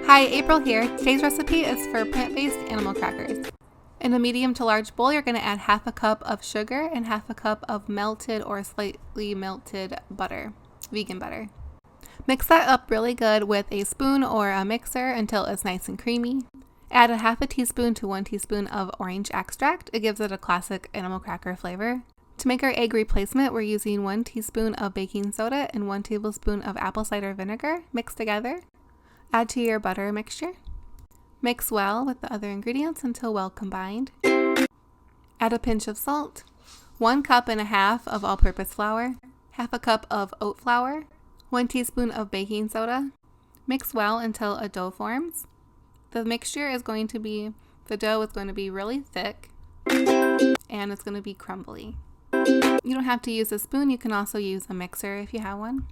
Hi, April here. Today's recipe is for plant-based animal crackers. In a medium to large bowl, you're going to add half a cup of sugar and half a cup of melted or slightly melted butter, vegan butter. Mix that up really good with a spoon or a mixer until it's nice and creamy. Add a half a teaspoon to 1 teaspoon of orange extract. It gives it a classic animal cracker flavor. To make our egg replacement, we're using 1 teaspoon of baking soda and 1 tablespoon of apple cider vinegar mixed together. Add to your butter mixture. Mix well with the other ingredients until well combined. Add a pinch of salt, 1 cup and a half of all-purpose flour, half a cup of oat flour, 1 teaspoon of baking soda. Mix well until a dough forms. The dough is going to be really thick and it's going to be crumbly. You don't have to use a spoon, you can also use a mixer if you have one.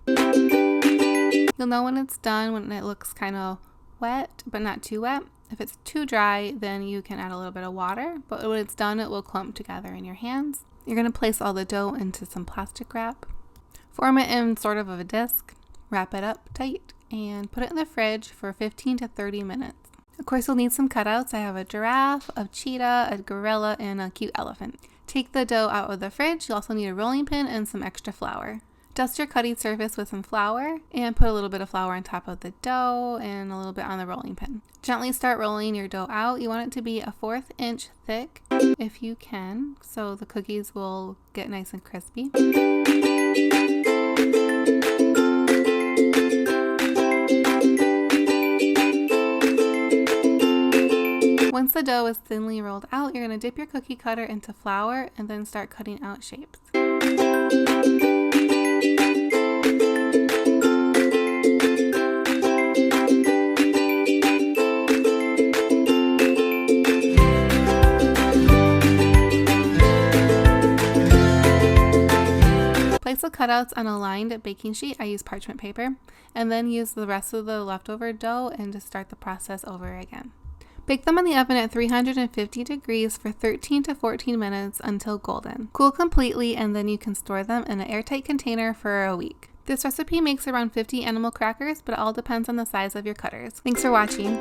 You'll know when it's done when it looks kind of wet, but not too wet. If it's too dry, then you can add a little bit of water, but when it's done, it will clump together in your hands. You're going to place all the dough into some plastic wrap. Form it in sort of a disc, wrap it up tight, and put it in the fridge for 15 to 30 minutes. Of course, you'll need some cutouts. I have a giraffe, a cheetah, a gorilla, and a cute elephant. Take the dough out of the fridge. You'll also need a rolling pin and some extra flour. Dust your cutting surface with some flour and put a little bit of flour on top of the dough and a little bit on the rolling pin. Gently start rolling your dough out. You want it to be a 1/4 inch thick if you can, so the cookies will get nice and crispy. Once the dough is thinly rolled out, you're going to dip your cookie cutter into flour and then start cutting out shapes. Place the cutouts on a lined baking sheet. I use parchment paper, and then use the rest of the leftover dough and just start the process over again. Bake them in the oven at 350 degrees for 13 to 14 minutes until golden. Cool completely, and then you can store them in an airtight container for a week. This recipe makes around 50 animal crackers, but it all depends on the size of your cutters. Thanks for watching.